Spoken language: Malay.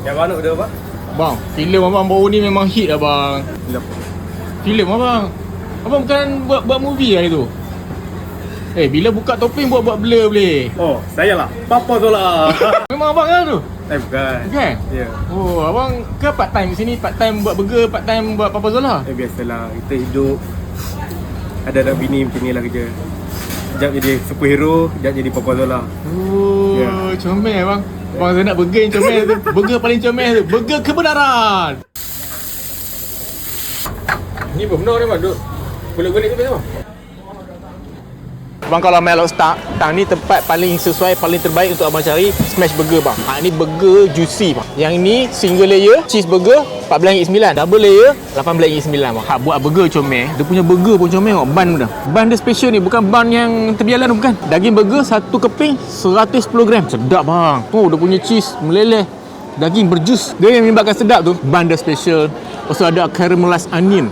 Yang mana dia apa? Bang, filem abang baru ni memang hit abang. Filem abang. Abang bukan buat movie hari tu? Bila buka topeng buat blur boleh. Oh, saya lah. Papa Zola. Memang abang kan tu? Bukan. Bukan? Ya. Oh, abang ke part time sini? Part time buat burger, part time buat Papa Zola? Biasalah. Kita hidup ada anak bini macam ni lah kerja. Sekejap jadi superhero, sekejap jadi Papa Zola. Oh, Ya. comel bang. Bang saya nak burger yang comel tu. Burger paling comel tu. Burger kebenaran. Ni benar ni bang. Duk golek-golek tu bang. Bang kalau Mellow Start, ni tempat paling sesuai, paling terbaik untuk abang cari smash burger bang. Ni burger juicy bang. Yang ni single layer cheeseburger RM14.9, double layer RM18.9 bang. Buat burger comel. Dia punya burger pun comel tengok ban dah. Ban dia special ni, bukan ban yang terbialan tu bukan. Daging burger satu keping 110 gram. Sedap bang. Oh, dia punya cheese meleleh. Daging berjus. Dia yang menyebabkan sedap tu ban dia special. Lepas tu ada caramelized onion.